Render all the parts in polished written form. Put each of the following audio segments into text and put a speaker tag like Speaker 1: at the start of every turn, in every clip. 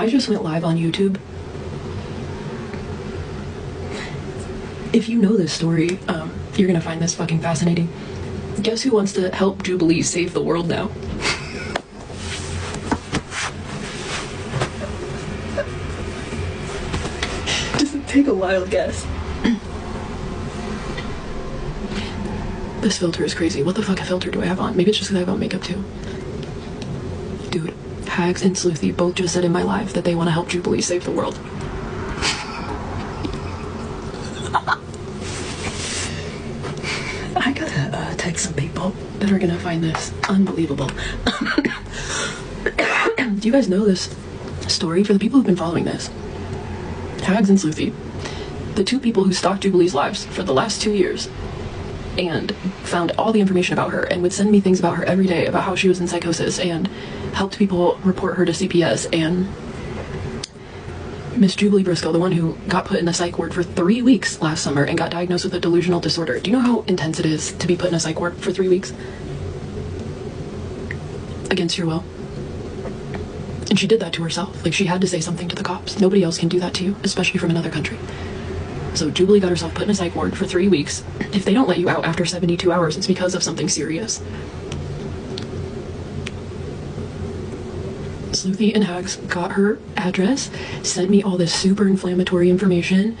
Speaker 1: I just went live on YouTube. If you know this story, you're gonna find this fucking fascinating. Guess who wants to help Jubilee save the world now? Just take a wild guess. This filter is crazy. What the fuck filter do I have on? Maybe it's just because I have on makeup too. Dude, Hags and Sleuthy both just said in my live that they want to help Jubilee save the world. I gotta text some people that are gonna find this unbelievable. Do you guys know this story? For the people who've been following this, Hags and Sleuthy, the two people who stalked Jubilee's lives for the last 2 years and found all the information about her and would send me things about her every day about how she was in psychosis and helped people report her to CPS, and Miss Jubilee Briscoe, the one who got put in a psych ward for 3 weeks last summer and got diagnosed with a delusional disorder. Do you know how intense it is to be put in a psych ward for 3 weeks? Against your will. And she did that to herself. Like, she had to say something to the cops. Nobody else can do that to you, especially from another country. So Jubilee got herself put in a psych ward for 3 weeks. If they don't let you out after 72 hours, it's because of something serious. Sleuthy and Hags got her address, sent me all this super inflammatory information.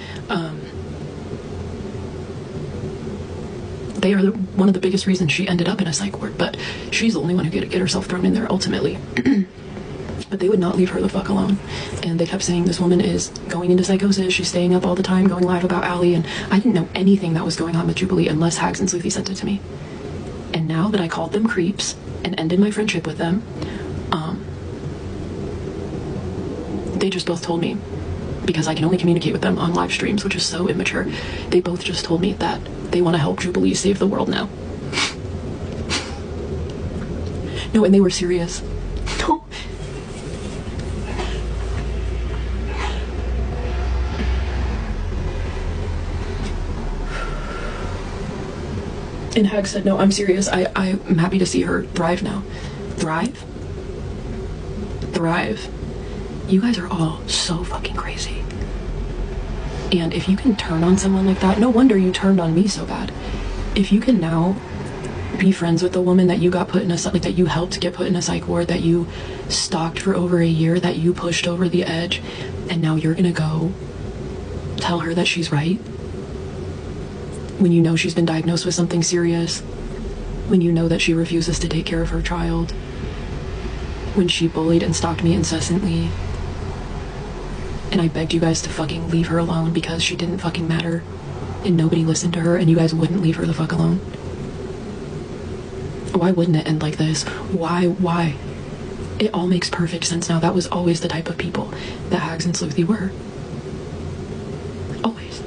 Speaker 1: They are one of the biggest reasons she ended up in a psych ward, but she's the only one who could get herself thrown in there ultimately. But they would not leave her the fuck alone. And they kept saying this woman is going into psychosis, she's staying up all the time, going live about Allie, and I didn't know anything that was going on with Jubilee unless Hags and Sleuthy sent it to me. And now that I called them creeps and ended my friendship with them, they just both told me, because I can only communicate with them on live streams, which is so immature, they both just told me that they want to help Jubilee save the world now. No, and they were serious. No. And Hag said, no, I'm serious. I'm happy to see her thrive now. Thrive? Thrive. You guys are all so fucking crazy. And if you can turn on someone like that, no wonder you turned on me so bad. If you can now be friends with the woman that you got put in a, like, that you helped get put in a psych ward, that you stalked for over a year, that you pushed over the edge, and now you're gonna go tell her that she's right, when you know she's been diagnosed with something serious, when you know that she refuses to take care of her child, when she bullied and stalked me incessantly, and I begged you guys to fucking leave her alone because she didn't fucking matter, and nobody listened to her, and you guys wouldn't leave her the fuck alone. Why wouldn't it end like this? Why? It all makes perfect sense now. That was always the type of people that Hags and Sleuthy were. Always.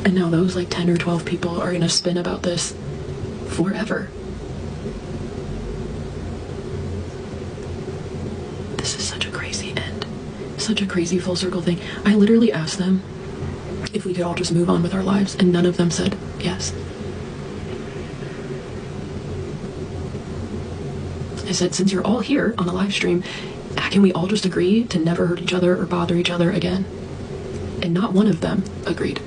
Speaker 1: And now those like 10 or 12 people are gonna spin about this forever. This is such a crazy end. Such a crazy full circle thing. I literally asked them if we could all just move on with our lives, and none of them said yes. I said, since you're all here on a live stream, can we all just agree to never hurt each other or bother each other again? And not one of them agreed.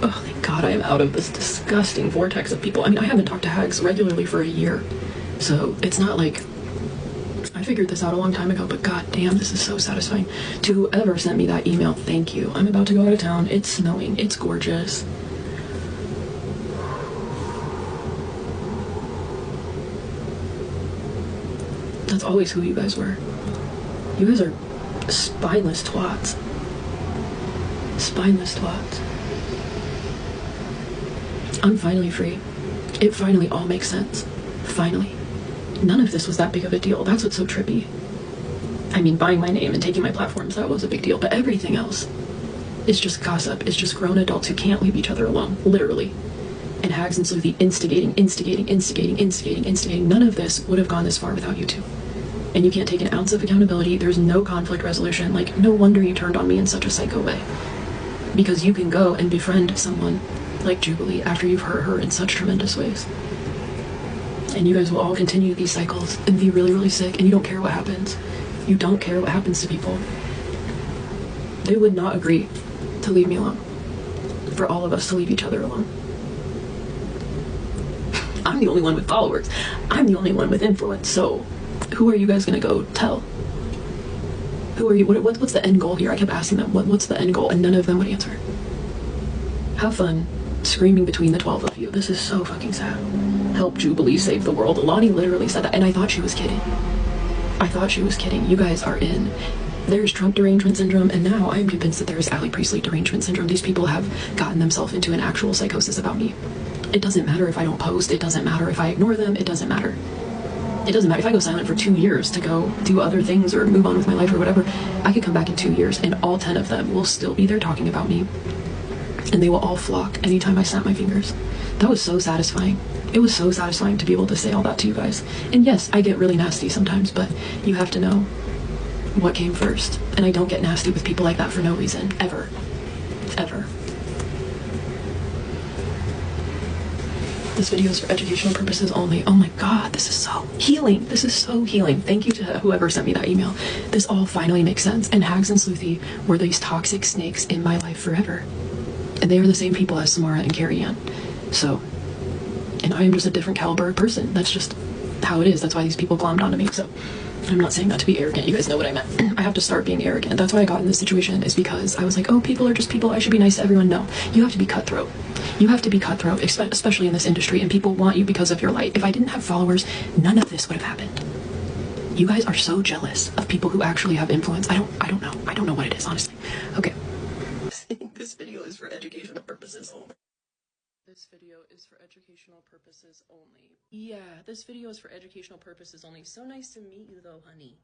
Speaker 1: Oh, thank God I am out of this disgusting vortex of people. I mean, I haven't talked to Hags regularly for a year, so it's not like I figured this out a long time ago, but god damn, this is so satisfying. To whoever sent me that email, thank you. I'm about to go out of town. It's snowing. It's gorgeous. That's always who you guys were. You guys are spineless twats. Spineless twats. I'm finally free. It finally all makes sense. Finally. None of this was that big of a deal. That's what's so trippy. I mean, buying my name and taking my platforms, that was a big deal, but everything else is just gossip. It's just grown adults who can't leave each other alone, literally. And Hags and Sleuthy instigating. None of this would have gone this far without you two. And you can't take an ounce of accountability. There's no conflict resolution. Like, no wonder you turned on me in such a psycho way. Because you can go and befriend someone like Jubilee after you've hurt her in such tremendous ways. And you guys will all continue these cycles and be really, really sick, and you don't care what happens. You don't care what happens to people. They would not agree to leave me alone. For all of us to leave each other alone. I'm the only one with followers. I'm the only one with influence. So who are you guys gonna go tell? Who are you? What's the end goal here? I kept asking them, what's the end goal? And none of them would answer. Have fun screaming between the 12 of you. This is so fucking sad. Help Jubilee save the world. Lonnie literally said that, and I thought she was kidding. I thought she was kidding. You guys are in. There's Trump derangement syndrome, and now I'm convinced that there's Allie Priestley derangement syndrome. These people have gotten themselves into an actual psychosis about me. It doesn't matter if I don't post. It doesn't matter if I ignore them. It doesn't matter. It doesn't matter if I go silent for 2 years to go do other things or move on with my life or whatever. I could come back in 2 years, and all 10 of them will still be there talking about me. And they will all flock anytime I snap my fingers. That was so satisfying. It was so satisfying to be able to say all that to you guys. And yes, I get really nasty sometimes, but you have to know what came first. And I don't get nasty with people like that for no reason. Ever. Ever. This video is for educational purposes only. Oh my god, this is so healing. This is so healing. Thank you to whoever sent me that email. This all finally makes sense. And Hags and Sleuthy were these toxic snakes in my life forever. And they are the same people as Samara and Carrie Ann. So, and I am just a different caliber of person. That's just how it is. That's why these people glommed onto me. So, I'm not saying that to be arrogant. You guys know what I meant. I have to start being arrogant. That's why I got in this situation, is because I was like, oh, people are just people. I should be nice to everyone. No, you have to be cutthroat. You have to be cutthroat, especially in this industry, and people want you because of your light. If I didn't have followers, none of this would have happened. You guys are so jealous of people who actually have influence. I don't know. I don't know what it is, honestly. Okay. This video is for educational purposes only. This video is for educational purposes only. Yeah, this video is for educational purposes only. So nice to meet you though, honey.